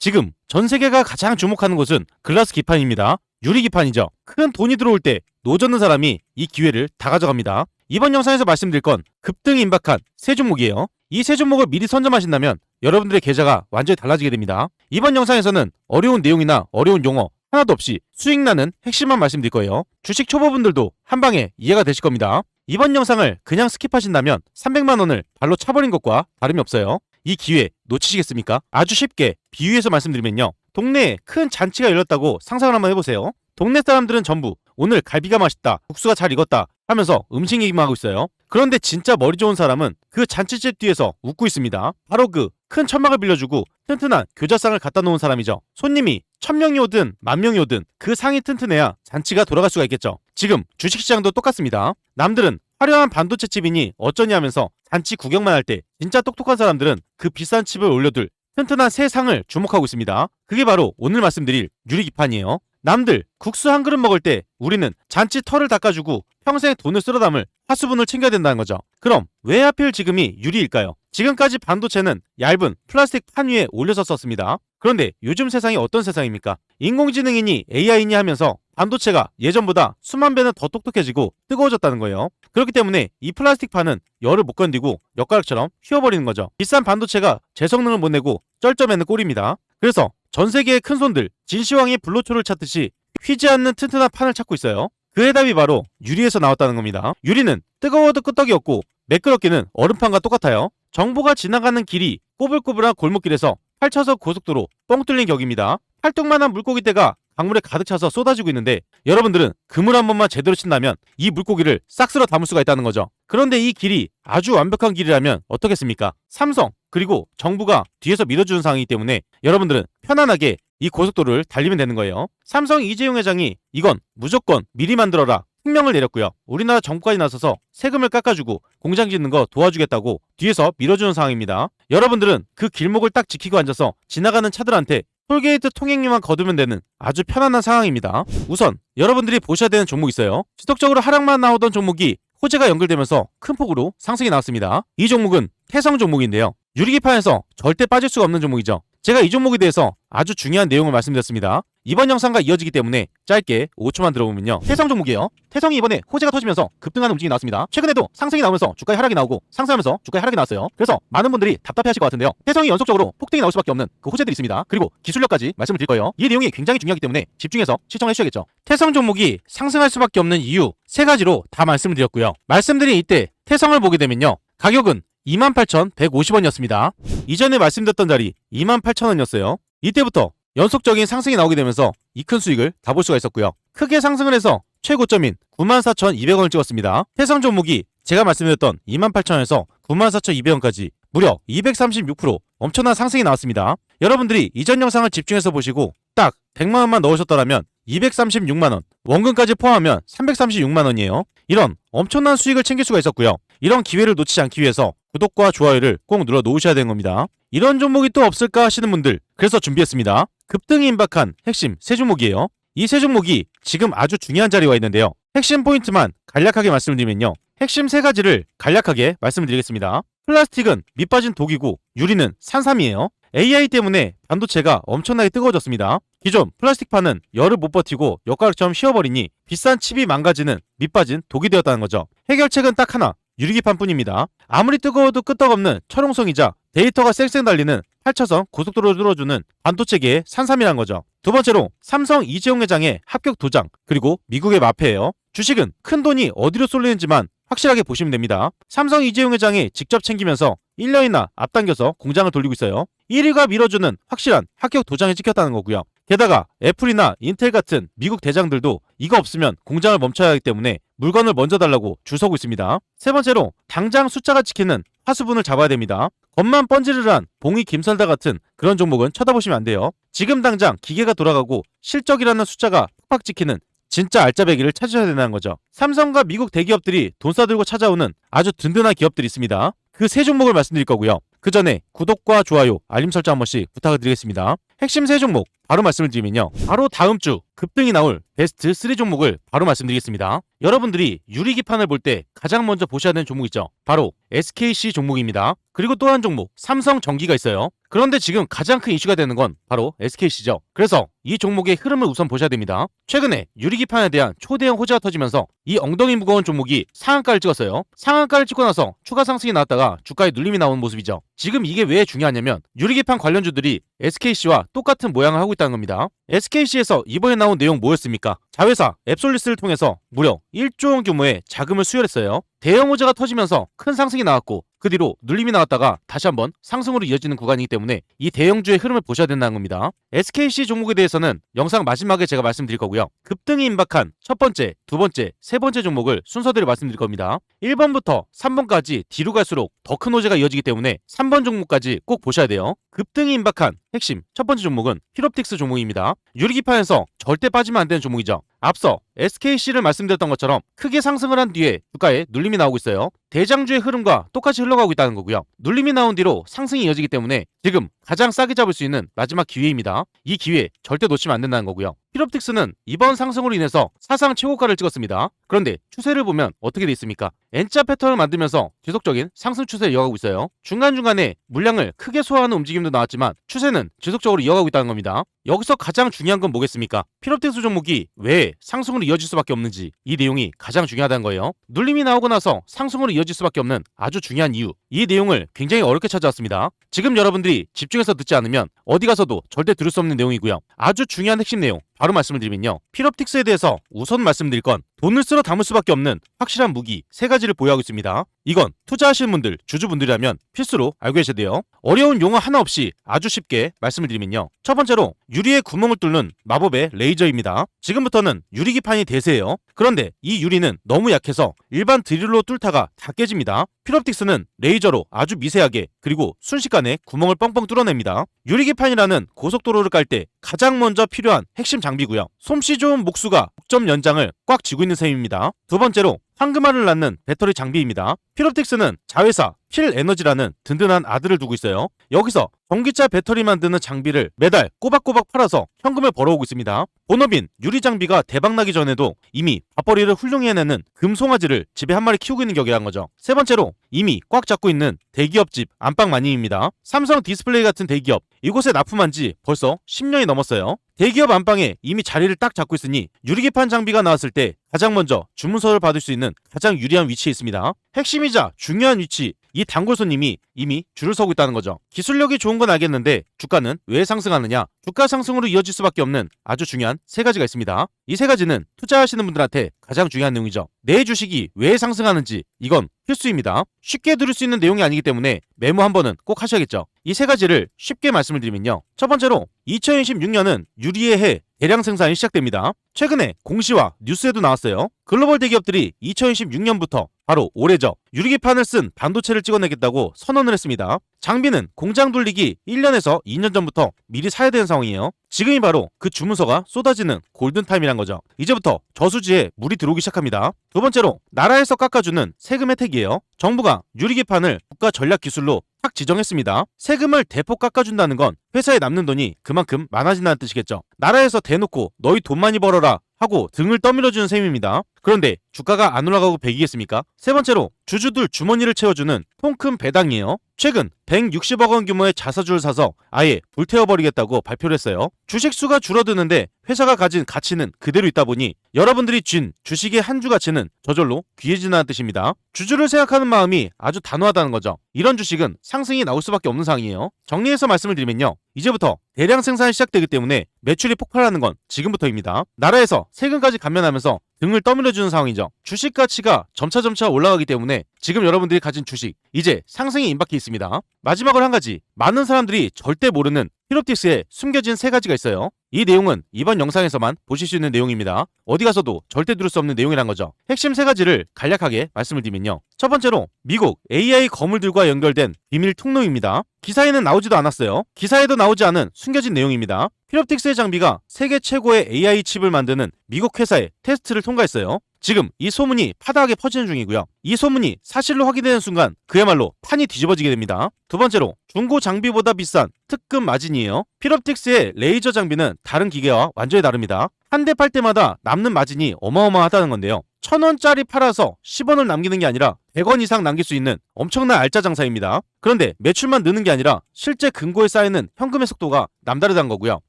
지금 전 세계가 가장 주목하는 곳은 글라스 기판입니다. 유리 기판이죠. 큰 돈이 들어올 때 노젓는 사람이 이 기회를 다 가져갑니다. 이번 영상에서 말씀드릴 건 급등이 임박한 세 종목이에요. 이 세 종목을 미리 선점하신다면 여러분들의 계좌가 완전히 달라지게 됩니다. 이번 영상에서는 어려운 내용이나 어려운 용어 하나도 없이 수익 나는 핵심만 말씀드릴 거예요. 주식 초보분들도 한방에 이해가 되실 겁니다. 이번 영상을 그냥 스킵하신다면 300만원을 발로 차버린 것과 다름이 없어요. 이 기회 놓치시겠습니까? 아주 쉽게 비유해서 말씀드리면요. 동네에 큰 잔치가 열렸다고 상상을 한번 해보세요. 동네 사람들은 전부 오늘 갈비가 맛있다, 국수가 잘 익었다 하면서 음식 얘기만 하고 있어요. 그런데 진짜 머리 좋은 사람은 그 잔치집 뒤에서 웃고 있습니다. 바로 그 큰 천막을 빌려주고 튼튼한 교자상을 갖다 놓은 사람이죠. 손님이 1000명이 오든 10,000명이 오든 그 상이 튼튼해야 잔치가 돌아갈 수가 있겠죠. 지금 주식시장도 똑같습니다. 남들은 화려한 반도체 칩이니 어쩌냐 하면서 잔치 구경만 할 때 진짜 똑똑한 사람들은 그 비싼 칩을 올려둘 튼튼한 새 상을 주목하고 있습니다. 그게 바로 오늘 말씀드릴 유리기판이에요. 남들 국수 한 그릇 먹을 때 우리는 잔치 털을 닦아주고 평생 돈을 쓸어 담을 화수분을 챙겨야 된다는 거죠. 그럼 왜 하필 지금이 유리일까요? 지금까지 반도체는 얇은 플라스틱 판 위에 올려서 썼습니다. 그런데 요즘 세상이 어떤 세상입니까? 인공지능이니 AI니 하면서 반도체가 예전보다 수만 배는 더 똑똑해지고 뜨거워졌다는 거예요. 그렇기 때문에 이 플라스틱 판은 열을 못 견디고 엿가락처럼 휘어버리는 거죠. 비싼 반도체가 제 성능을 못 내고 쩔쩔매는 꼴입니다. 그래서 전 세계의 큰손들 진시황이 불로초를 찾듯이 휘지 않는 튼튼한 판을 찾고 있어요. 그 해답이 바로 유리에서 나왔다는 겁니다. 유리는 뜨거워도 끄떡이 없고 매끄럽기는 얼음판과 똑같아요. 정보가 지나가는 길이 꼬불꼬불한 골목길에서 펼쳐서 고속도로 뻥 뚫린 격입니다. 팔뚝만한 물고기떼가 강물에 가득 차서 쏟아지고 있는데 여러분들은 그물 한 번만 제대로 친다면 이 물고기를 싹 쓸어 담을 수가 있다는 거죠. 그런데 이 길이 아주 완벽한 길이라면 어떻겠습니까? 삼성 그리고 정부가 뒤에서 밀어주는 상황이기 때문에 여러분들은 편안하게 이 고속도로를 달리면 되는 거예요. 삼성 이재용 회장이 이건 무조건 미리 만들어라 특명을 내렸고요. 우리나라 정부까지 나서서 세금을 깎아주고 공장 짓는 거 도와주겠다고 뒤에서 밀어주는 상황입니다. 여러분들은 그 길목을 딱 지키고 앉아서 지나가는 차들한테 톨게이트 통행료만 거두면 되는 아주 편안한 상황입니다. 우선 여러분들이 보셔야 되는 종목이 있어요. 지속적으로 하락만 나오던 종목이 호재가 연결되면서 큰 폭으로 상승이 나왔습니다. 이 종목은 태성 종목인데요. 유리기판에서 절대 빠질 수가 없는 종목이죠. 제가 이 종목에 대해서 아주 중요한 내용을 말씀드렸습니다. 이번 영상과 이어지기 때문에 짧게 5초만 들어보면요. 태성 종목이에요. 태성이 이번에 호재가 터지면서 급등하는 움직임이 나왔습니다. 최근에도 상승이 나오면서 주가의 하락이 나오고 상승하면서 주가의 하락이 나왔어요. 그래서 많은 분들이 답답해하실 것 같은데요. 태성이 연속적으로 폭등이 나올 수밖에 없는 그 호재들이 있습니다. 그리고 기술력까지 말씀을 드릴 거예요. 이 내용이 굉장히 중요하기 때문에 집중해서 시청해 주셔야겠죠. 태성 종목이 상승할 수밖에 없는 이유 3가지로 다 말씀을 드렸고요. 말씀드린 이때 태성을 보게 되면요. 가격은 28,150원이었습니다. 이전에 말씀드렸던 자리 28,000원이었어요. 이때부터 연속적인 상승이 나오게 되면서 이 큰 수익을 다 볼 수가 있었고요. 크게 상승을 해서 최고점인 94,200원을 찍었습니다. 태성 종목이 제가 말씀드렸던 28,000원에서 94,200원까지 무려 236% 엄청난 상승이 나왔습니다. 여러분들이 이전 영상을 집중해서 보시고 딱 100만원만 넣으셨더라면 236만원, 원금까지 포함하면 336만원이에요. 이런 엄청난 수익을 챙길 수가 있었고요. 이런 기회를 놓치지 않기 위해서 구독과 좋아요를 꼭 눌러 놓으셔야 되는 겁니다. 이런 종목이 또 없을까 하시는 분들 그래서 준비했습니다. 급등이 임박한 핵심 세 종목이에요. 이 세 종목이 지금 아주 중요한 자리에 와 있는데요. 핵심 포인트만 간략하게 말씀드리면요. 핵심 3가지를 간략하게 말씀드리겠습니다. 플라스틱은 밑빠진 독이고 유리는 산삼이에요. AI 때문에 반도체가 엄청나게 뜨거워졌습니다. 기존 플라스틱판은 열을 못 버티고 엿가락처럼 휘어버리니 비싼 칩이 망가지는 밑빠진 독이 되었다는 거죠. 해결책은 딱 하나, 유리기판뿐입니다. 아무리 뜨거워도 끄떡없는 철옹성이자 데이터가 쌩쌩 달리는 8차선 고속도로를 뚫어주는 반도체계의 산삼이란 거죠. 두 번째로 삼성 이재용 회장의 합격 도장 그리고 미국의 마패예요. 주식은 큰 돈이 어디로 쏠리는지만 확실하게 보시면 됩니다. 삼성 이재용 회장이 직접 챙기면서 1년이나 앞당겨서 공장을 돌리고 있어요. 1위가 밀어주는 확실한 합격 도장이 찍혔다는 거고요. 게다가 애플이나 인텔 같은 미국 대장들도 이거 없으면 공장을 멈춰야 하기 때문에 물건을 먼저 달라고 줄 서고 있습니다. 세 번째로 당장 숫자가 찍히는 화수분을 잡아야 됩니다. 겉만 번지르르한 봉이 김설다 같은 그런 종목은 쳐다보시면 안 돼요. 지금 당장 기계가 돌아가고 실적이라는 숫자가 팍팍 찍히는 진짜 알짜배기를 찾으셔야 된다는 거죠. 삼성과 미국 대기업들이 돈 싸들고 찾아오는 아주 든든한 기업들이 있습니다. 그 세 종목을 말씀드릴 거고요. 그 전에 구독과 좋아요, 알림 설정 한 번씩 부탁을 드리겠습니다. 핵심 세 종목 바로 말씀을 드리면요. 바로 다음 주 급등이 나올 베스트 3 종목을 바로 말씀드리겠습니다. 여러분들이 유리기판을 볼 때 가장 먼저 보셔야 되는 종목 있죠. 바로 SKC 종목입니다. 그리고 또 한 종목 삼성전기가 있어요. 그런데 지금 가장 큰 이슈가 되는 건 바로 SKC죠. 그래서 이 종목의 흐름을 우선 보셔야 됩니다. 최근에 유리기판에 대한 초대형 호재가 터지면서 이 엉덩이 무거운 종목이 상한가를 찍었어요. 상한가를 찍고 나서 추가 상승이 나왔다가 주가에 눌림이 나오는 모습이죠. 지금 이게 왜 중요하냐면 유리기판 관련주들이 SKC와 똑같은 모양을 하고 있다는 겁니다. SKC에서 이번에 나온 내용 뭐였습니까? 자회사 앱솔리스를 통해서 무려 1조 원 규모의 자금을 수혈했어요. 대형 호재가 터지면서 큰 상승이 나왔고 그 뒤로 눌림이 나왔다가 다시 한번 상승으로 이어지는 구간이기 때문에 이 대형주의 흐름을 보셔야 된다는 겁니다. SKC 종목에 대해서는 영상 마지막에 제가 말씀드릴 거고요. 급등이 임박한 첫 번째, 두 번째, 세 번째 종목을 순서대로 말씀드릴 겁니다. 1번부터 3번까지 뒤로 갈수록 더 큰 호재가 이어지기 때문에 3번 종목까지 꼭 보셔야 돼요. 급등이 임박한 핵심 첫 번째 종목은 힐옵틱스 종목입니다. 유리기판에서 절대 빠지면 안 되는 종목이죠. 앞서 SKC를 말씀드렸던 것처럼 크게 상승을 한 뒤에 주가에 눌림이 나오고 있어요. 대장주의 흐름과 똑같이 흘러가고 있다는 거고요. 눌림이 나온 뒤로 상승이 이어지기 때문에 지금 가장 싸게 잡을 수 있는 마지막 기회입니다. 이 기회 절대 놓치면 안 된다는 거고요. 힐옵틱스는 이번 상승으로 인해서 사상 최고가를 찍었습니다. 그런데 추세를 보면 어떻게 돼 있습니까? N자 패턴을 만들면서 지속적인 상승 추세를 이어가고 있어요. 중간중간에 물량을 크게 소화하는 움직임도 나왔지만 추세는 지속적으로 이어가고 있다는 겁니다. 여기서 가장 중요한 건 뭐겠습니까? 힐옵틱스 종목이 왜 상승으로 이어질 수밖에 없는지 이 내용이 가장 중요하다는 거예요. 눌림이 나오고 나서 상승으로 이어질 수밖에 없는 아주 중요한 이유, 이 내용을 굉장히 어렵게 찾아왔습니다. 지금 여러분들이 집중해서 듣지 않으면 어디 가서도 절대 들을 수 없는 내용이고요. 아주 중요한 핵심 내용 바로 말씀을 드리면요. 힐옵틱스에 대해서 우선 말씀드릴 건 돈을 쓸어 담을 수밖에 없는 확실한 무기 세 가지를 보유하고 있습니다. 이건 투자하시는 분들, 주주분들이라면 필수로 알고 계셔야 돼요. 어려운 용어 하나 없이 아주 쉽게 말씀을 드리면요. 첫 번째로 유리에 구멍을 뚫는 마법의 레이저입니다. 지금부터는 유리기판이 대세예요. 그런데 이 유리는 너무 약해서 일반 드릴로 뚫다가 다 깨집니다. 힐옵틱스는 레이저로 아주 미세하게 그리고 순식간에 구멍을 뻥뻥 뚫어냅니다. 유리기판이라는 고속도로를 깔 때 가장 먼저 필요한 핵심 장비고요. 솜씨 좋은 목수가 독점 연장을 꽉 쥐고 있는 셈입니다. 두 번째로 황금알을 낳는 배터리 장비입니다. 힐옵틱스는 자회사 필에너지라는 든든한 아들을 두고 있어요. 여기서 전기차 배터리 만드는 장비를 매달 꼬박꼬박 팔아서 현금을 벌어오고 있습니다. 본업인 유리 장비가 대박나기 전에도 이미 밥벌이를 훌륭히 해내는 금송아지를 집에 한 마리 키우고 있는 격이란 거죠. 세 번째로 이미 꽉 잡고 있는 대기업집 안방마님입니다. 삼성 디스플레이 같은 대기업, 이곳에 납품한 지 벌써 10년이 넘었어요. 대기업 안방에 이미 자리를 딱 잡고 있으니 유리기판 장비가 나왔을 때 가장 먼저 주문서를 받을 수 있는 가장 유리한 위치에 있습니다. 핵심이자 중요한 위치, 이 단골 손님이 이미 줄을 서고 있다는 거죠. 기술력이 좋은 건 알겠는데 주가는 왜 상승하느냐? 주가 상승으로 이어질 수밖에 없는 아주 중요한 세 가지가 있습니다. 이 세 가지는 투자하시는 분들한테 가장 중요한 내용이죠. 내 주식이 왜 상승하는지 이건 필수입니다. 쉽게 들을 수 있는 내용이 아니기 때문에 메모 한 번은 꼭 하셔야겠죠. 이 세 가지를 쉽게 말씀을 드리면요. 첫 번째로 2026년은 유리의 해 대량 생산이 시작됩니다. 최근에 공시와 뉴스에도 나왔어요. 글로벌 대기업들이 2026년부터 바로 올해죠. 유리기판을 쓴 반도체를 찍어내겠다고 선언을 했습니다. 장비는 공장 돌리기 1년에서 2년 전부터 미리 사야 되는 상황이에요. 지금이 바로 그 주문서가 쏟아지는 골든타임이란 거죠. 이제부터 저수지에 물이 들어오기 시작합니다. 두 번째로 나라에서 깎아주는 세금 혜택이에요. 정부가 유리기판을 국가 전략 기술로 딱 지정했습니다. 세금을 대폭 깎아준다는 건 회사에 남는 돈이 그만큼 많아진다는 뜻이겠죠. 나라에서 대놓고 너희 돈 많이 벌어라 하고 등을 떠밀어주는 셈입니다. 그런데 주가가 안 올라가고 배기겠습니까? 세 번째로 주주들 주머니를 채워주는 통큰 배당이에요. 최근 160억 원 규모의 자사주를 사서 아예 불태워버리겠다고 발표를 했어요. 주식 수가 줄어드는데 회사가 가진 가치는 그대로 있다 보니 여러분들이 쥔 주식의 한 주 가치는 저절로 귀해진다는 뜻입니다. 주주를 생각하는 마음이 아주 단호하다는 거죠. 이런 주식은 상승이 나올 수밖에 없는 상황이에요. 정리해서 말씀을 드리면요. 이제부터 대량 생산이 시작되기 때문에 매출이 폭발하는 건 지금부터입니다. 나라에서 세금까지 감면하면서 등을 떠밀어주는 상황이죠. 주식 가치가 점차 올라가기 때문에 지금 여러분들이 가진 주식 이제 상승이 임박해 있습니다. 마지막으로 한 가지, 많은 사람들이 절대 모르는 힐옵틱스에 숨겨진 세 가지가 있어요. 이 내용은 이번 영상에서만 보실 수 있는 내용입니다. 어디 가서도 절대 들을 수 없는 내용이란 거죠. 핵심 세 가지를 간략하게 말씀을 드리면요. 첫 번째로 미국 AI 거물들과 연결된 비밀 통로입니다. 기사에는 나오지도 않았어요. 기사에도 나오지 않은 숨겨진 내용입니다. 힐옵틱스의 장비가 세계 최고의 AI 칩을 만드는 미국 회사의 테스트를 통과했어요. 지금 이 소문이 파다하게 퍼지는 중이고요. 이 소문이 사실로 확인되는 순간 그야말로 판이 뒤집어지게 됩니다. 두 번째로 중고 장비보다 비싼 특급 마진이에요. 필옵틱스의 레이저 장비는 다른 기계와 완전히 다릅니다. 한 대 팔 때마다 남는 마진이 어마어마하다는 건데요. 1,000원짜리 팔아서 10원을 남기는 게 아니라 100원 이상 남길 수 있는 엄청난 알짜 장사입니다. 그런데 매출만 느는 게 아니라 실제 금고에 쌓이는 현금의 속도가 남다르다는 거고요.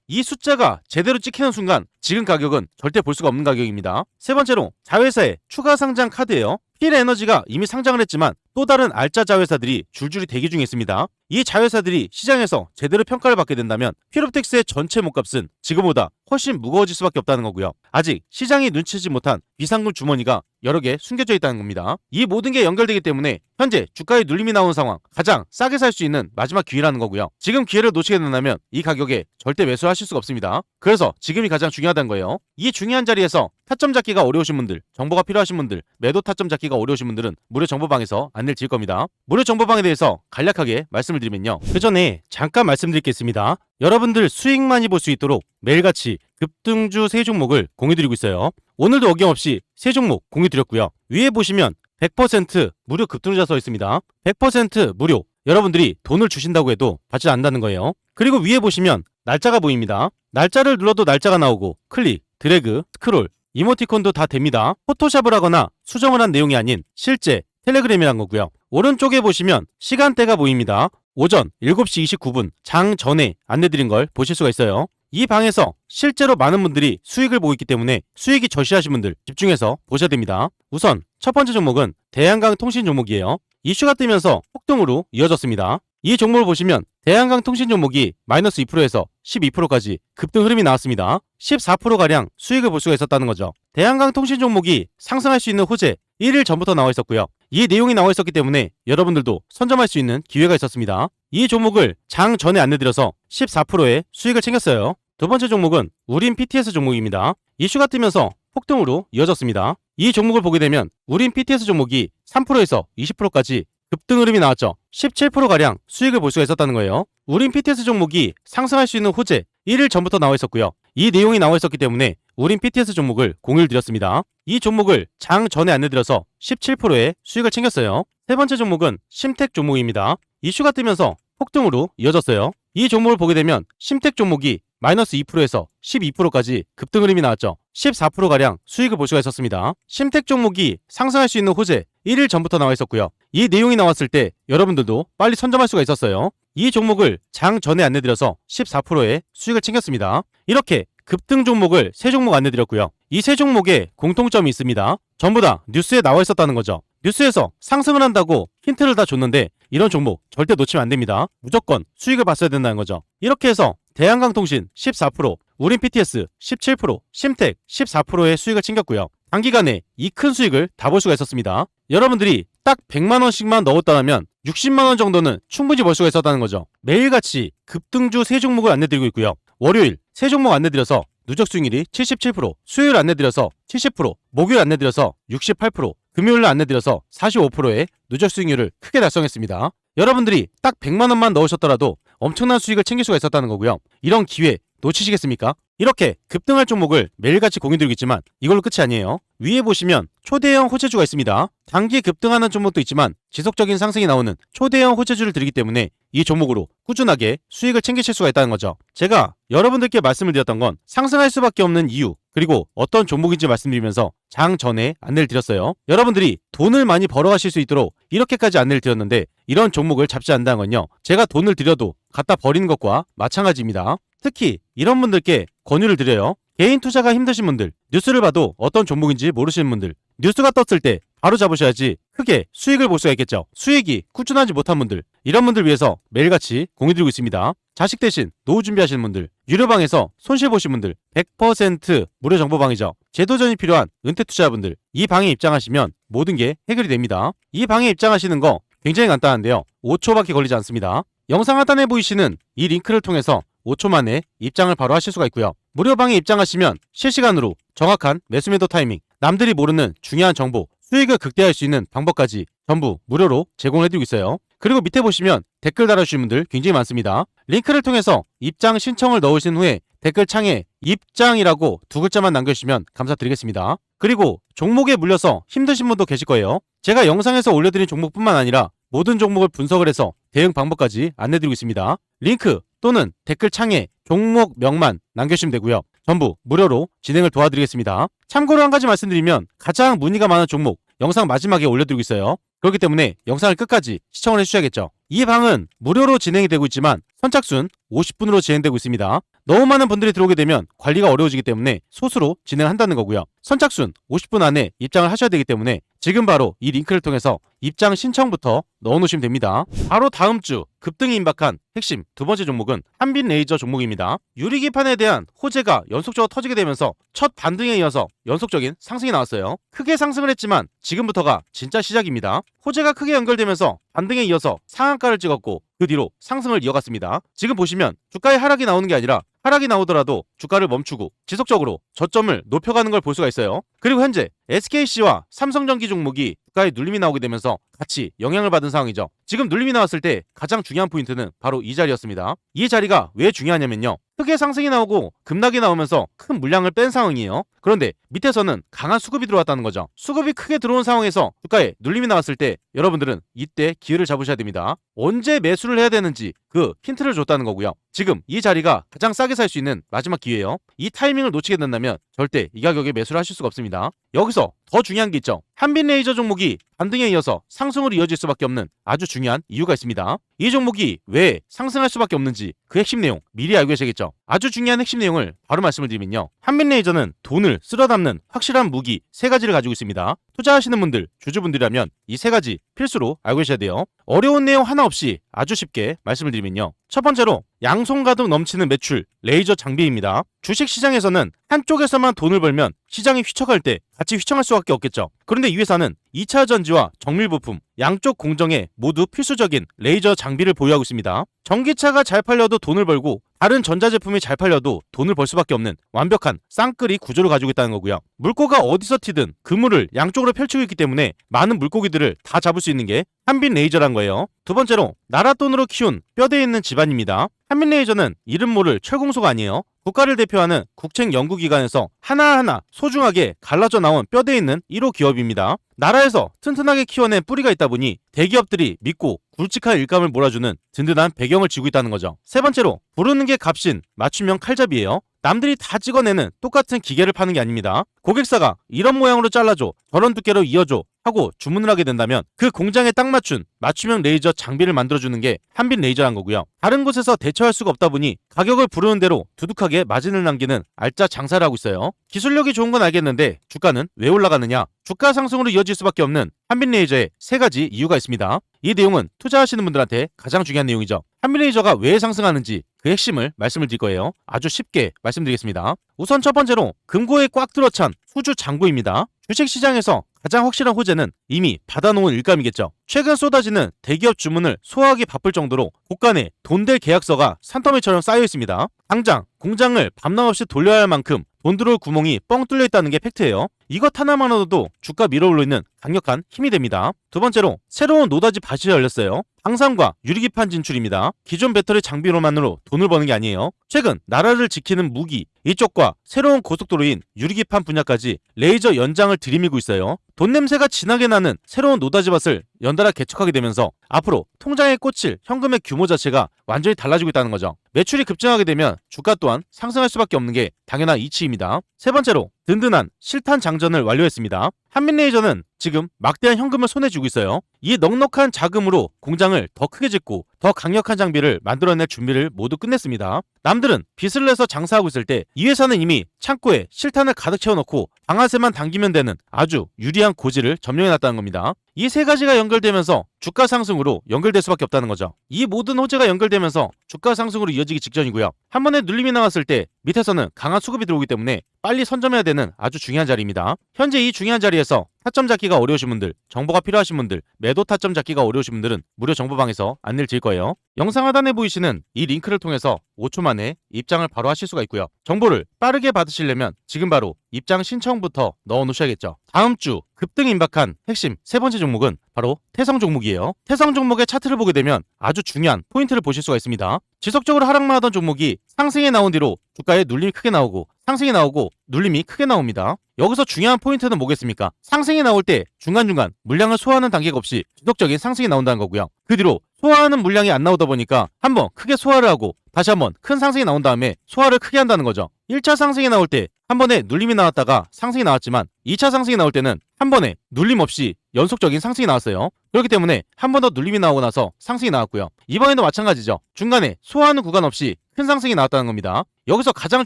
이 숫자가 제대로 찍히는 순간 지금 가격은 절대 볼 수가 없는 가격입니다. 세 번째로 자회사의 추가 상장 카드예요. 필에너지가 이미 상장을 했지만 또 다른 알짜 자회사들이 줄줄이 대기 중에 있습니다. 이 자회사들이 시장에서 제대로 평가를 받게 된다면 필옵틱스의 전체 몸값은 지금보다 훨씬 무거워질 수밖에 없다는 거고요. 아직 시장이 눈치채지 못한 비상금 주머니가 여러 개 숨겨져 있다는 겁니다. 이 모든 게 연결되기 때문에 현재 주가에 눌림이 나오는 상황, 가장 싸게 살 수 있는 마지막 기회라는 거고요. 지금 기회를 놓치게 된다면 이 가격에 절대 매수하실 수가 없습니다. 그래서 지금이 가장 중요하다는 거예요. 이 중요한 자리에서 타점 잡기가 어려우신 분들, 정보가 필요하신 분들, 매도 타점 잡기가 어려우신 분들은 무료 정보방에서 안내를 드릴 겁니다. 무료 정보방에 대해서 간략하게 말씀을 드리면요. 그 전에 잠깐 말씀드릴 게 있습니다. 여러분들 수익 많이 볼 수 있도록 매일같이 급등주 세 종목을 공유드리고 있어요. 오늘도 어김없이 세 종목 공유드렸고요. 위에 보시면 100% 무료 급등주가 써 있습니다. 100% 무료. 여러분들이 돈을 주신다고 해도 받지 않는다는 거예요. 그리고 위에 보시면 날짜가 보입니다. 날짜를 눌러도 날짜가 나오고 클릭, 드래그, 스크롤, 이모티콘도 다 됩니다. 포토샵을 하거나 수정을 한 내용이 아닌 실제 텔레그램이란 거고요. 오른쪽에 보시면 시간대가 보입니다. 오전 7시 29분 장 전에 안내드린 걸 보실 수가 있어요. 이 방에서 실제로 많은 분들이 수익을 보고 있기 때문에 수익이 저시하신 분들 집중해서 보셔야 됩니다. 우선 첫 번째 종목은 대한강통신 종목이에요. 이슈가 뜨면서 폭등으로 이어졌습니다. 이 종목을 보시면 대한강통신 종목이 마이너스 2%에서 12%까지 급등 흐름이 나왔습니다. 14%가량 수익을 볼 수가 있었다는 거죠. 대한강통신 종목이 상승할 수 있는 호재 1일 전부터 나와 있었고요. 이 내용이 나와 있었기 때문에 여러분들도 선점할 수 있는 기회가 있었습니다. 이 종목을 장 전에 안내드려서 14%의 수익을 챙겼어요. 두 번째 종목은 우린 PTS 종목입니다. 이슈가 뜨면서 폭등으로 이어졌습니다. 이 종목을 보게 되면 우린 PTS 종목이 3%에서 20%까지 급등 흐름이 나왔죠. 17%가량 수익을 볼 수가 있었다는 거예요. 우린 PTS 종목이 상승할 수 있는 호재 1일 전부터 나와 있었고요. 이 내용이 나와 있었기 때문에 우린 PTS 종목을 공유를 드렸습니다. 이 종목을 장 전에 안내드려서 17%의 수익을 챙겼어요. 세 번째 종목은 심텍 종목입니다. 이슈가 뜨면서 폭등으로 이어졌어요. 이 종목을 보게 되면 심텍 종목이 마이너스 2%에서 12%까지 급등 흐름이 나왔죠. 14%가량 수익을 볼 수가 있었습니다. 심텍 종목이 상승할 수 있는 호재 1일 전부터 나와 있었고요. 이 내용이 나왔을 때 여러분들도 빨리 선점할 수가 있었어요. 이 종목을 장 전에 안내드려서 14%의 수익을 챙겼습니다. 이렇게 급등 종목을 세 종목 안내드렸고요. 이 세 종목에 공통점이 있습니다. 전부 다 뉴스에 나와 있었다는 거죠. 뉴스에서 상승을 한다고 힌트를 다 줬는데 이런 종목 절대 놓치면 안 됩니다. 무조건 수익을 봤어야 된다는 거죠. 이렇게 해서 대한강통신 14%, 우린 PTS 17%, 심텍 14%의 수익을 챙겼고요. 단기간에 이 큰 수익을 다 볼 수가 있었습니다. 여러분들이 딱 100만원씩만 넣었다면 60만원 정도는 충분히 벌 수가 있었다는 거죠. 매일같이 급등주 세 종목을 안내드리고 있고요. 월요일 세 종목 안내드려서 누적 수익률이 77%, 수요일 안내드려서 70%, 목요일 안내드려서 68%, 금요일 안내드려서 45%의 누적 수익률을 크게 달성했습니다. 여러분들이 딱 100만원만 넣으셨더라도 엄청난 수익을 챙길 수가 있었다는 거고요. 이런 기회 놓치시겠습니까? 이렇게 급등할 종목을 매일같이 공유드리고 있지만 이걸로 끝이 아니에요. 위에 보시면 초대형 호재주가 있습니다. 단기 급등하는 종목도 있지만 지속적인 상승이 나오는 초대형 호재주를 드리기 때문에 이 종목으로 꾸준하게 수익을 챙기실 수가 있다는 거죠. 제가 여러분들께 말씀을 드렸던 건 상승할 수밖에 없는 이유, 그리고 어떤 종목인지 말씀드리면서 장 전에 안내를 드렸어요. 여러분들이 돈을 많이 벌어가실 수 있도록 이렇게까지 안내를 드렸는데 이런 종목을 잡지 않는다는 건요, 제가 돈을 드려도 갖다 버리는 것과 마찬가지입니다. 특히 이런 분들께 권유를 드려요. 개인 투자가 힘드신 분들, 뉴스를 봐도 어떤 종목인지 모르시는 분들, 뉴스가 떴을 때 바로 잡으셔야지 크게 수익을 볼 수가 있겠죠. 수익이 꾸준하지 못한 분들, 이런 분들 위해서 매일같이 공유드리고 있습니다. 자식 대신 노후 준비하시는 분들, 유료방에서 손실 보신 분들, 100% 무료 정보방이죠. 재도전이 필요한 은퇴 투자자분들, 이 방에 입장하시면 모든 게 해결이 됩니다. 이 방에 입장하시는 거 굉장히 간단한데요. 5초밖에 걸리지 않습니다. 영상 하단에 보이시는 이 링크를 통해서 5초 만에 입장을 바로 하실 수가 있고요. 무료방에 입장하시면 실시간으로 정확한 매수매도 타이밍, 남들이 모르는 중요한 정보, 수익을 극대화할 수 있는 방법까지 전부 무료로 제공을 해드리고 있어요. 그리고 밑에 보시면 댓글 달아주신 분들 굉장히 많습니다. 링크를 통해서 입장 신청을 넣으신 후에 댓글 창에 입장이라고 2글자만 남겨주시면 감사드리겠습니다. 그리고 종목에 물려서 힘드신 분도 계실 거예요. 제가 영상에서 올려드린 종목뿐만 아니라 모든 종목을 분석을 해서 대응 방법까지 안내드리고 있습니다. 링크 또는 댓글 창에 종목명만 남겨주시면 되고요. 전부 무료로 진행을 도와드리겠습니다. 참고로 한 가지 말씀드리면 가장 문의가 많은 종목 영상 마지막에 올려드리고 있어요. 그렇기 때문에 영상을 끝까지 시청을 해주셔야겠죠. 이 방은 무료로 진행이 되고 있지만 선착순 50분으로 진행되고 있습니다. 너무 많은 분들이 들어오게 되면 관리가 어려워지기 때문에 소수로 진행한다는 거고요. 선착순 50분 안에 입장을 하셔야 되기 때문에 지금 바로 이 링크를 통해서 입장 신청부터 넣어놓으시면 됩니다. 바로 다음 주 급등이 임박한 핵심 두 번째 종목은 한빛레이저 종목입니다. 유리기판에 대한 호재가 연속적으로 터지게 되면서 첫 반등에 이어서 연속적인 상승이 나왔어요. 크게 상승을 했지만 지금부터가 진짜 시작입니다. 호재가 크게 연결되면서 반등에 이어서 상한가를 찍었고 그 뒤로 상승을 이어갔습니다. 지금 보시면 주가의 하락이 나오는 게 아니라 하락이 나오더라도 주가를 멈추고 지속적으로 저점을 높여가는 걸 볼 수가 있어요. 그리고 현재 SKC와 삼성전기 종목이 주가에 눌림이 나오게 되면서 같이 영향을 받은 상황이죠. 지금 눌림이 나왔을 때 가장 중요한 포인트는 바로 이 자리였습니다. 이 자리가 왜 중요하냐면요. 크게 상승이 나오고 급락이 나오면서 큰 물량을 뺀 상황이에요. 그런데 밑에서는 강한 수급이 들어왔다는 거죠. 수급이 크게 들어온 상황에서 주가에 눌림이 나왔을 때 여러분들은 이때 기회를 잡으셔야 됩니다. 언제 매수를 해야 되는지 그 힌트를 줬다는 거고요. 지금 이 자리가 가장 싸게 살 수 있는 마지막 기회예요. 이 타이밍을 놓치게 된다면 절대 이 가격에 매수를 하실 수가 없습니다. 여기서 더 중요한 게 있죠. 한빛레이저 종목이 반등에 이어서 상승으로 이어질 수밖에 없는 아주 중요한 이유가 있습니다. 이 종목이 왜 상승할 수밖에 없는지 그 핵심 내용 미리 알고 계셔야겠죠. 아주 중요한 핵심 내용을 바로 말씀을 드리면요. 한빛레이저는 돈을 쓸어 담는 확실한 무기 3가지를 가지고 있습니다. 투자하시는 분들, 주주분들이라면 이 3가지 필수로 알고 계셔야 돼요. 어려운 내용 하나 없이 아주 쉽게 말씀을 드리면요. 첫 번째로 양손 가득 넘치는 매출, 레이저 장비입니다. 주식시장에서는 한쪽에서만 돈을 벌면 시장이 휘청할 때 같이 휘청할 수밖에 없겠죠. 그런데 이 회사는 2차 전지와 정밀부품, 양쪽 공정에 모두 필수적인 레이저 장비를 보유하고 있습니다. 전기차가 잘 팔려도 돈을 벌고 다른 전자제품이 잘 팔려도 돈을 벌 수밖에 없는 완벽한 쌍끌이 구조를 가지고 있다는 거고요. 물고가 어디서 튀든 그물을 양쪽으로 펼치고 있기 때문에 많은 물고기들을 다 잡을 수 있는 게 한빛레이저란 거예요. 두 번째로 나라 돈으로 키운 뼈대 있는 집안입니다. 한빛레이저는 이름 모를 철공소가 아니에요. 국가를 대표하는 국책연구기관에서 하나하나 소중하게 갈라져 나온 뼈대 있는 1호 기업입니다. 나라에서 튼튼하게 키워낸 뿌리가 있다 보니 대기업들이 믿고 굵직한 일감을 몰아주는 든든한 배경을 지고 있다는 거죠. 세 번째로 부르는 게 값인 맞춤형 칼잡이에요. 남들이 다 찍어내는 똑같은 기계를 파는 게 아닙니다. 고객사가 이런 모양으로 잘라줘, 저런 두께로 이어줘 하고 주문을 하게 된다면 그 공장에 딱 맞춘 맞춤형 레이저 장비를 만들어주는 게 한빛레이저란 거고요. 다른 곳에서 대처할 수가 없다 보니 가격을 부르는 대로 두둑하게 마진을 남기는 알짜 장사를 하고 있어요. 기술력이 좋은 건 알겠는데 주가는 왜 올라가느냐? 주가 상승으로 이어질 수밖에 없는 한빛레이저의 3가지 이유가 있습니다. 이 내용은 투자하시는 분들한테 가장 중요한 내용이죠. 한빛레이저가 왜 상승하는지 그 핵심을 말씀을 드릴 거예요. 아주 쉽게 말씀드리겠습니다. 우선 첫 번째로 금고에 꽉 들어찬 수주 잔고입니다. 주식시장에서 가장 확실한 호재는 이미 받아놓은 일감이겠죠. 최근 쏟아지는 대기업 주문을 소화하기 바쁠 정도로 곳간에 돈될 계약서가 산더미처럼 쌓여 있습니다. 당장 공장을 밤낮없이 돌려야 할 만큼 돈 들어올 구멍이 뻥 뚫려 있다는 게 팩트예요. 이것 하나만으로도 주가 밀어올리는 강력한 힘이 됩니다. 두 번째로 새로운 노다지 밭이 열렸어요. 방산과 유리기판 진출입니다. 기존 배터리 장비로만으로 돈을 버는 게 아니에요. 최근 나라를 지키는 무기 이쪽과 새로운 고속도로인 유리기판 분야까지 레이저 연장을 들이밀고 있어요. 돈 냄새가 진하게 나는 새로운 노다지밭을 연달아 개척하게 되면서 앞으로 통장에 꽂힐 현금의 규모 자체가 완전히 달라지고 있다는 거죠. 매출이 급증하게 되면 주가 또한 상승할 수밖에 없는 게 당연한 이치입니다. 세 번째로 든든한 실탄 장전을 완료했습니다. 한빛레이저는 지금 막대한 현금을 손에 쥐고 있어요. 이 넉넉한 자금으로 공장을 더 크게 짓고 더 강력한 장비를 만들어낼 준비를 모두 끝냈습니다. 남들은 빚을 내서 장사하고 있을 때 이 회사는 이미 창고에 실탄을 가득 채워놓고 방아쇠만 당기면 되는 아주 유리한 고지를 점령해놨다는 겁니다. 이 3가지가 연결되면서 주가 상승으로 연결될 수밖에 없다는 거죠. 이 모든 호재가 연결되면서 주가 상승으로 이어지기 직전이고요. 한 번에 눌림이 나왔을 때 밑에서는 강한 수급이 들어오기 때문에 빨리 선점해야 되는 아주 중요한 자리입니다. 현재 이 중요한 자리에서 타점 잡기가 어려우신 분들, 정보가 필요하신 분들, 매도 타점 잡기가 어려우신 분들은 무료 정보방에서 안내를 드릴 거예요. 영상 하단에 보이시는 이 링크를 통해서 5초 만에 입장을 바로 하실 수가 있고요. 정보를 빠르게 받으시려면 지금 바로 입장 신청부터 넣어 놓으셔야겠죠. 다음 주 급등 임박한 핵심 세 번째 종목은 바로 태성 종목이에요. 태성 종목의 차트를 보게 되면 아주 중요한 포인트를 보실 수가 있습니다. 지속적으로 하락만 하던 종목이 상승에 나온 뒤로 주가에 눌림이 크게 나오고 상승이 나오고 눌림이 크게 나옵니다. 여기서 중요한 포인트는 뭐겠습니까? 상승이 나올 때 중간중간 물량을 소화하는 단계가 없이 지속적인 상승이 나온다는 거고요. 그 뒤로 소화하는 물량이 안 나오다 보니까 한번 크게 소화를 하고 다시 한번 큰 상승이 나온 다음에 소화를 크게 한다는 거죠. 1차 상승이 나올 때 한 번에 눌림이 나왔다가 상승이 나왔지만 2차 상승이 나올 때는 한 번에 눌림 없이 연속적인 상승이 나왔어요. 그렇기 때문에 한 번 더 눌림이 나오고 나서 상승이 나왔고요. 이번에도 마찬가지죠. 중간에 소화하는 구간 없이 큰 상승이 나왔다는 겁니다. 여기서 가장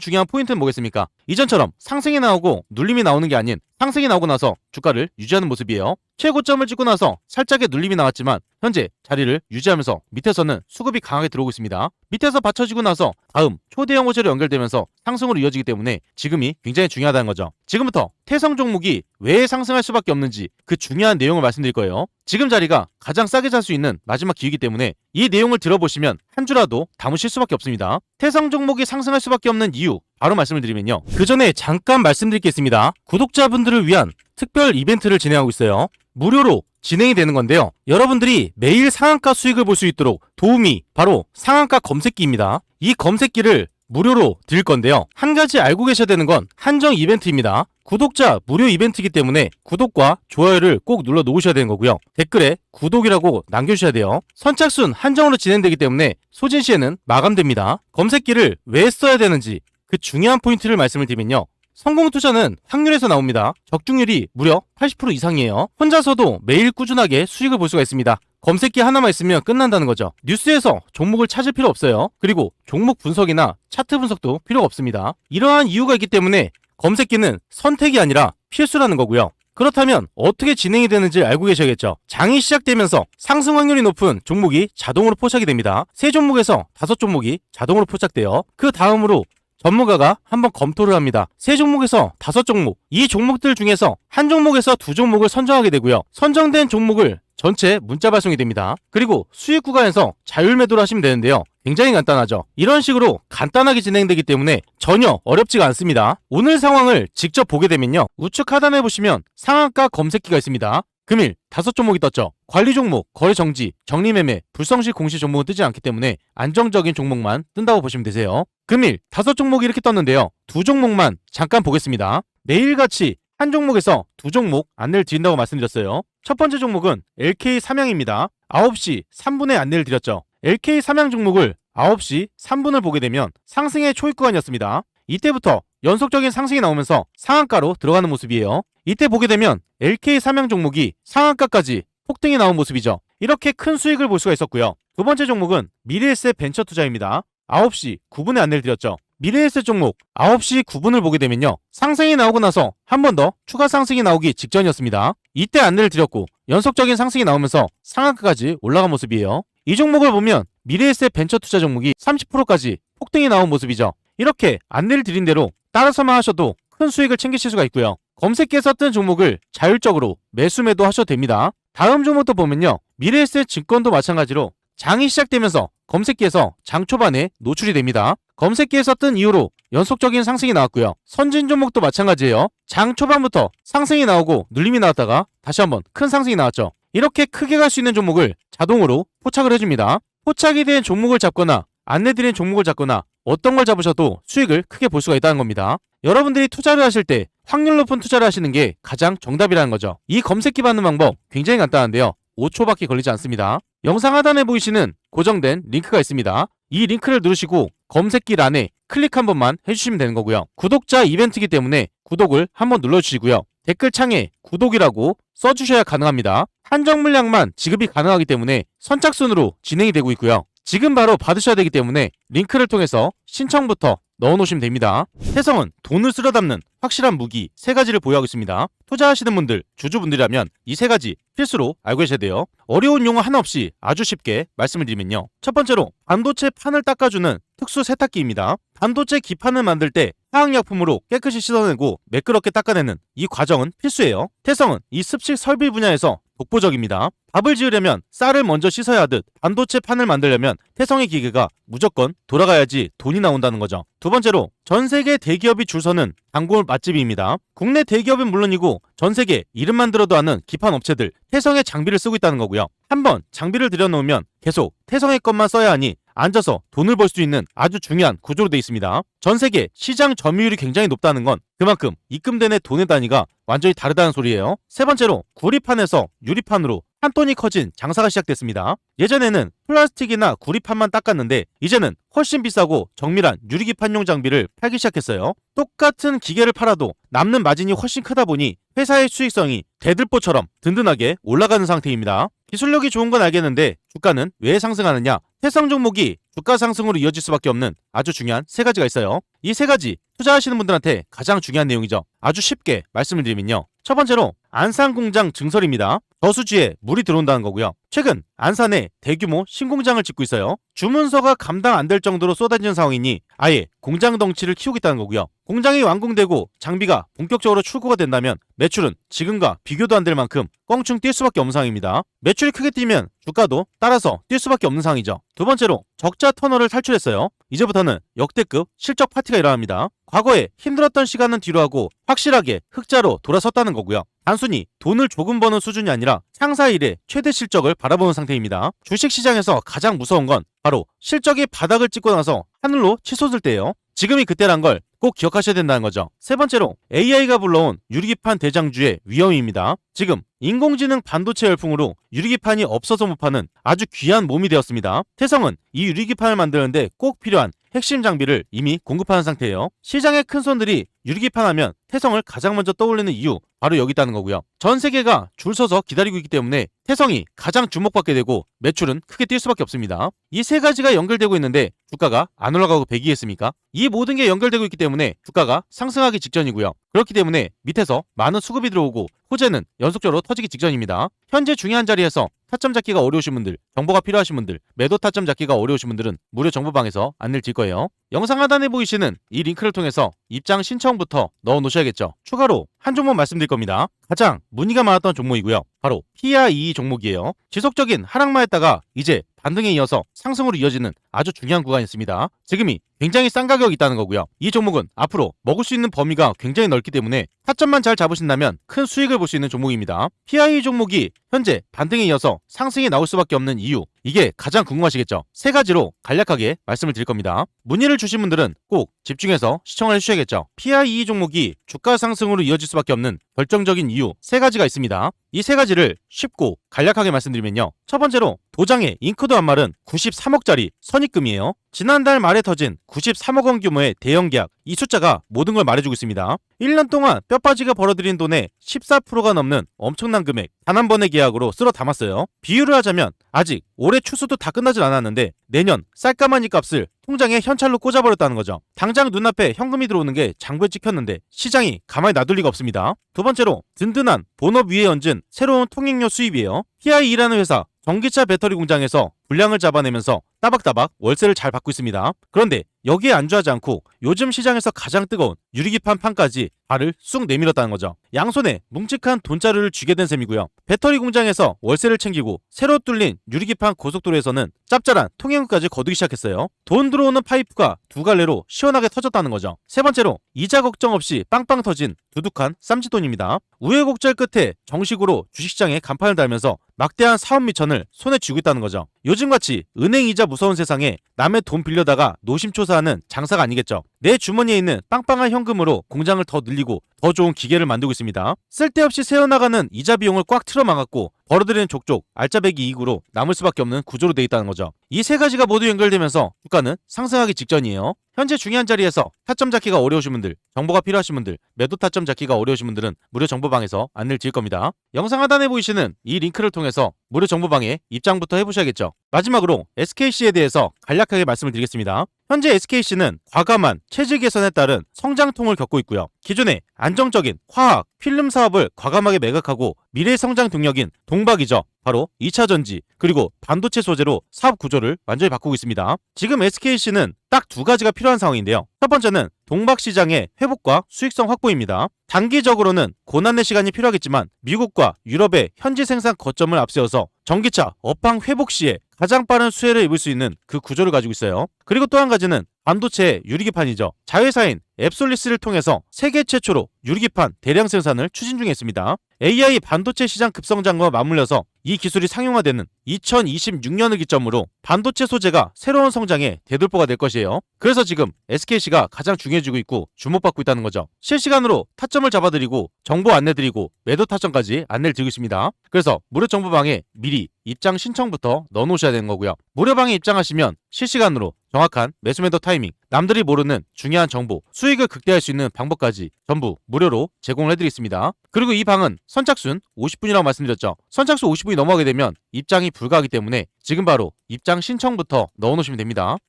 중요한 포인트는 뭐겠습니까? 이전처럼 상승이 나오고 눌림이 나오는 게 아닌 상승이 나오고 나서 주가를 유지하는 모습이에요. 최고점을 찍고 나서 살짝의 눌림이 나왔지만 현재 자리를 유지하면서 밑에서는 수급이 강하게 들어오고 있습니다. 밑에서 받쳐지고 나서 다음 초대형 호재로 연결되면서 상승으로 이어지기 때문에 지금이 굉장히 중요하다는 거죠. 지금부터 태성 종목이 왜 상승할 수밖에 없는지 그 중요한 내용을 말씀드릴 거예요. 지금 자리가 가장 싸게 살 수 있는 마지막 기회이기 때문에 이 내용을 들어보시면 한 주라도 담으실 수밖에 없습니다. 태성 종목이 상승할 수밖에 없는 이유 바로 말씀을 드리면요. 그 전에 잠깐 말씀드릴 게 있습니다. 구독자분들을 위한 특별 이벤트를 진행하고 있어요. 무료로 진행이 되는 건데요. 여러분들이 매일 상한가 수익을 볼 수 있도록 도움이 바로 상한가 검색기입니다. 이 검색기를 무료로 드릴 건데요. 한 가지 알고 계셔야 되는 건 한정 이벤트입니다. 구독자 무료 이벤트이기 때문에 구독과 좋아요를 꼭 눌러 놓으셔야 되는 거고요. 댓글에 구독이라고 남겨주셔야 돼요. 선착순 한정으로 진행되기 때문에 소진 시에는 마감됩니다. 검색기를 왜 써야 되는지 그 중요한 포인트를 말씀을 드리면요. 성공 투자는 확률에서 나옵니다. 적중률이 무려 80% 이상이에요. 혼자서도 매일 꾸준하게 수익을 볼 수가 있습니다. 검색기 하나만 있으면 끝난다는 거죠. 뉴스에서 종목을 찾을 필요 없어요. 그리고 종목 분석이나 차트 분석도 필요가 없습니다. 이러한 이유가 있기 때문에 검색기는 선택이 아니라 필수라는 거고요. 그렇다면 어떻게 진행이 되는지 알고 계셔야겠죠. 장이 시작되면서 상승 확률이 높은 종목이 자동으로 포착이 됩니다. 3종목에서 5종목이 자동으로 포착돼요. 그 다음으로 전문가가 한번 검토를 합니다. 3종목에서 5종목, 이 종목들 중에서 한 종목에서 2종목을 선정하게 되고요. 선정된 종목을 전체 문자 발송이 됩니다. 그리고 수익 구간에서 자율 매도를 하시면 되는데요. 굉장히 간단하죠. 이런 식으로 간단하게 진행되기 때문에 전혀 어렵지가 않습니다. 오늘 상황을 직접 보게 되면요. 우측 하단에 보시면 상한가 검색기가 있습니다. 금일 5종목이 떴죠. 관리 종목, 거래 정지, 정리 매매, 불성실 공시 종목은 뜨지 않기 때문에 안정적인 종목만 뜬다고 보시면 되세요. 금일 5종목이 이렇게 떴는데요. 2종목만 잠깐 보겠습니다. 매일같이 한 종목에서 2종목 안내를 드린다고 말씀드렸어요. 첫 번째 종목은 LK 삼양입니다. 9시 3분에 안내를 드렸죠. LK 삼양 종목을 9시 3분을 보게 되면 상승의 초입 구간이었습니다. 이때부터 연속적인 상승이 나오면서 상한가로 들어가는 모습이에요. 이때 보게 되면 LK 삼양 종목이 상한가까지 폭등이 나온 모습이죠. 이렇게 큰 수익을 볼 수가 있었고요. 두 번째 종목은 미래에셋 벤처 투자입니다. 9시 9분에 안내를 드렸죠. 미래에셋 종목 9시 9분을 보게 되면요. 상승이 나오고 나서 한 번 더 추가 상승이 나오기 직전이었습니다. 이때 안내를 드렸고 연속적인 상승이 나오면서 상한가까지 올라간 모습이에요. 이 종목을 보면 미래에셋 벤처 투자 종목이 30%까지 폭등이 나온 모습이죠. 이렇게 안내를 드린 대로 따라서만 하셔도 큰 수익을 챙기실 수가 있고요. 검색기에 썼던 종목을 자율적으로 매수 매도 하셔도 됩니다. 다음 종목도 보면요. 미래에셋 증권도 마찬가지로 장이 시작되면서 검색기에서 장 초반에 노출이 됩니다. 검색기에 썼던 이후로 연속적인 상승이 나왔고요. 선진 종목도 마찬가지예요. 장 초반부터 상승이 나오고 눌림이 나왔다가 다시 한번 큰 상승이 나왔죠. 이렇게 크게 갈 수 있는 종목을 자동으로 포착을 해줍니다. 포착이 된 종목을 잡거나 안내드린 종목을 잡거나 어떤 걸 잡으셔도 수익을 크게 볼 수가 있다는 겁니다. 여러분들이 투자를 하실 때 확률 높은 투자를 하시는 게 가장 정답이라는 거죠. 이 검색기 받는 방법 굉장히 간단한데요. 5초밖에 걸리지 않습니다. 영상 하단에 보이시는 고정된 링크가 있습니다. 이 링크를 누르시고 검색기란에 클릭 한 번만 해주시면 되는 거고요. 구독자 이벤트이기 때문에 구독을 한번 눌러주시고요. 댓글창에 구독이라고 써주셔야 가능합니다. 한정 물량만 지급이 가능하기 때문에 선착순으로 진행이 되고 있고요. 지금 바로 받으셔야 되기 때문에 링크를 통해서 신청부터 넣어놓으시면 됩니다. 태성은 돈을 쓸어 담는 확실한 무기 3가지를 보유하고 있습니다. 투자하시는 분들, 주주분들이라면 이 3가지 필수로 알고 계셔야 돼요. 어려운 용어 하나 없이 아주 쉽게 말씀을 드리면요. 첫 번째로 반도체 판을 닦아주는 특수 세탁기입니다. 반도체 기판을 만들 때 화학약품으로 깨끗이 씻어내고 매끄럽게 닦아내는 이 과정은 필수예요. 태성은 이 습식 설비 분야에서 독보적입니다. 밥을 지으려면 쌀을 먼저 씻어야 하듯 반도체 판을 만들려면 태성의 기계가 무조건 돌아가야지 돈이 나온다는 거죠. 두 번째로 전 세계 대기업이 줄 서는 단골 맛집입니다. 국내 대기업은 물론이고 전 세계 이름만 들어도 아는 기판 업체들 태성의 장비를 쓰고 있다는 거고요. 한번 장비를 들여놓으면 계속 태성의 것만 써야 하니 앉아서 돈을 벌 수 있는 아주 중요한 구조로 되어 있습니다. 전 세계 시장 점유율이 굉장히 높다는 건 그만큼 입금되는 돈의 단위가 완전히 다르다는 소리예요. 세 번째로 구리판에서 유리판으로 한 톤이 커진 장사가 시작됐습니다. 예전에는 플라스틱이나 구리판만 닦았는데 이제는 훨씬 비싸고 정밀한 유리기판용 장비를 팔기 시작했어요. 똑같은 기계를 팔아도 남는 마진이 훨씬 크다 보니 회사의 수익성이 대들보처럼 든든하게 올라가는 상태입니다. 기술력이 좋은 건 알겠는데 주가는 왜 상승하느냐? 태성 종목이 주가 상승으로 이어질 수밖에 없는 아주 중요한 3가지가 있어요. 이 3가지 투자하시는 분들한테 가장 중요한 내용이죠. 아주 쉽게 말씀을 드리면요. 첫 번째로 안산공장 증설입니다. 저수지에 물이 들어온다는 거고요. 최근 안산에 대규모 신공장을 짓고 있어요. 주문서가 감당 안 될 정도로 쏟아지는 상황이니 아예 공장 덩치를 키우겠다는 거고요. 공장이 완공되고 장비가 본격적으로 출고가 된다면 매출은 지금과 비교도 안 될 만큼 껑충 뛸 수밖에 없는 상황입니다. 매출이 크게 뛰면 주가도 따라서 뛸 수밖에 없는 상황이죠. 두 번째로 적자 터널을 탈출했어요. 이제부터는 역대급 실적 파티가 일어납니다. 과거에 힘들었던 시간은 뒤로 하고 확실하게 흑자로 돌아섰다는 거고요. 단순히 돈을 조금 버는 수준이 아니라 상사 일의 최대 실적을 바라보는 상태입니다. 주식시장에서 가장 무서운 건 바로 실적이 바닥을 찍고 나서 하늘로 치솟을 때예요. 지금이 그때란 걸 꼭 기억하셔야 된다는 거죠. 세 번째로 AI가 불러온 유리기판 대장주의 위험입니다. 지금 인공지능 반도체 열풍으로 유리기판이 없어서 못 파는 아주 귀한 몸이 되었습니다. 태성은 이 유리기판을 만드는데 꼭 필요한 핵심 장비를 이미 공급하는 상태예요. 시장의 큰 손들이 유리기판 하면 태성을 가장 먼저 떠올리는 이유 바로 여기 있다는 거고요. 전 세계가 줄 서서 기다리고 있기 때문에 태성이 가장 주목받게 되고 매출은 크게 뛸 수밖에 없습니다. 이 3가지가 연결되고 있는데 주가가 안 올라가고 배기했습니까? 이 모든 게 연결되고 있기 때문에 주가가 상승하기 직전이고요. 그렇기 때문에 밑에서 많은 수급이 들어오고 호재는 연속적으로 터지기 직전입니다. 현재 중요한 자리에서 타점 잡기가 어려우신 분들, 정보가 필요하신 분들, 매도 타점 잡기가 어려우신 분들은 무료 정보방에서 안내를 드릴 거예요. 영상 하단에 보이시는 이 링크를 통해서 입장 신청부터 넣어 놓으셔야겠죠. 추가로 한 종목 말씀드릴 겁니다. 가장 문의가 많았던 종목이고요. 바로 PIE 종목이에요. 지속적인 하락만 했다가 이제 반등에 이어서 상승으로 이어지는 아주 중요한 구간이 있습니다. 지금이 굉장히 싼 가격이 있다는 거고요. 이 종목은 앞으로 먹을 수 있는 범위가 굉장히 넓기 때문에 타점만 잘 잡으신다면 큰 수익을 볼 수 있는 종목입니다. PIE 종목이 현재 반등에 이어서 상승이 나올 수밖에 없는 이유, 이게 가장 궁금하시겠죠? 3가지로 간략하게 말씀을 드릴 겁니다. 문의를 주신 분들은 꼭 집중해서 시청을 해주셔야겠죠? PIE 종목이 주가 상승으로 이어질 수밖에 없는 결정적인 이유 3가지가 있습니다. 이 3가지를 쉽고 간략하게 말씀드리면요. 첫 번째로 도장에 잉크도 안 마른 93억짜리 선입금이에요. 지난달 말에 터진 93억 원 규모의 대형 계약, 이 숫자가 모든 걸 말해주고 있습니다. 1년 동안 뼈빠지게 벌어들인 돈의 14%가 넘는 엄청난 금액 단 한 번의 계약으로 쓸어 담았어요. 비유를 하자면 아직 올해 추수도 다 끝나질 않았는데 내년 쌀가마니 값을 통장에 현찰로 꽂아버렸다는 거죠. 당장 눈앞에 현금이 들어오는 게 장부에 찍혔는데 시장이 가만히 놔둘 리가 없습니다. 두 번째로 든든한 본업 위에 얹은 새로운 통행료 수입이에요. PIE라는 회사 전기차 배터리 공장에서 불량을 잡아내면서 따박따박 월세를 잘 받고 있습니다. 그런데 여기에 안주하지 않고 요즘 시장에서 가장 뜨거운 유리기판 판까지 발을 쑥 내밀었다는 거죠. 양손에 뭉직한 돈자루를 쥐게 된 셈이고요. 배터리 공장에서 월세를 챙기고 새로 뚫린 유리기판 고속도로에서는 짭짤한 통행료까지 거두기 시작했어요. 돈 들어오는 파이프가 두 갈래로 시원하게 터졌다는 거죠. 세 번째로 이자 걱정 없이 빵빵 터진 두둑한 쌈짓돈입니다. 우여곡절 끝에 정식으로 주식시장에 간판을 달면서 막대한 사업 미천을 손에 쥐고 있다는 거죠. 요즘같이 은행 이자 무서운 세상에 남의 돈 빌려다가 노심초사하는 장사가 아니겠죠. 내 주머니에 있는 빵빵한 현금으로 공장을 더 늘리고 더 좋은 기계를 만들고 있습니다. 쓸데없이 새어나가는 이자 비용을 꽉 틀어막았고 벌어들이는 족족 알짜배기 이익으로 남을 수밖에 없는 구조로 되어 있다는 거죠. 이 3가지가 모두 연결되면서 주가는 상승하기 직전이에요. 현재 중요한 자리에서 타점 잡기가 어려우신 분들, 정보가 필요하신 분들, 매도 타점 잡기가 어려우신 분들은 무료 정보방에서 안내를 드릴 겁니다. 영상 하단에 보이시는 이 링크를 통해서 무료 정보방에 입장부터 해보셔야겠죠. 마지막으로 SKC에 대해서 간략하게 말씀을 드리겠습니다. 현재 SKC는 과감한 체질 개선에 따른 성장통을 겪고 있고요. 기존에 안정적인 화학, 필름 사업을 과감하게 매각하고 미래 성장 동력인 동박이죠. 바로 2차 전지 그리고 반도체 소재로 사업 구조를 완전히 바꾸고 있습니다. 지금 SKC는 딱 두 가지가 필요한 상황인데요. 첫 번째는 동박 시장의 회복과 수익성 확보입니다. 단기적으로는 고난의 시간이 필요하겠지만 미국과 유럽의 현지 생산 거점을 앞세워서 전기차 업황 회복 시에 가장 빠른 수혜를 입을 수 있는 그 구조를 가지고 있어요. 그리고 또 한 가지는 반도체 유리기판이죠. 자회사인 앱솔리스를 통해서 세계 최초로 유리기판 대량 생산을 추진 중에 있습니다. AI 반도체 시장 급성장과 맞물려서 이 기술이 상용화되는 2026년을 기점으로 반도체 소재가 새로운 성장의 대돌보가 될 것이에요. 그래서 지금 SKC가 가장 중요해지고 있고 주목받고 있다는 거죠. 실시간으로 타점을 잡아드리고 정보 안내드리고 매도 타점까지 안내를 드리고 있습니다. 그래서 무료 정보방에 미리 입장 신청부터 넣어놓으셔야 되는 거고요. 무료방에 입장하시면 실시간으로 정확한 매수 매도 타이밍, 남들이 모르는 중요한 정보, 수익을 극대화할 수 있는 방법까지 전부 무료로 제공을 해드리겠습니다. 그리고 이 방은 선착순 50분이라고 말씀드렸죠. 선착순 50분이 넘어가게 되면 입장이 불가하기 때문에 지금 바로 입장 신청부터 넣어놓으시면 됩니다.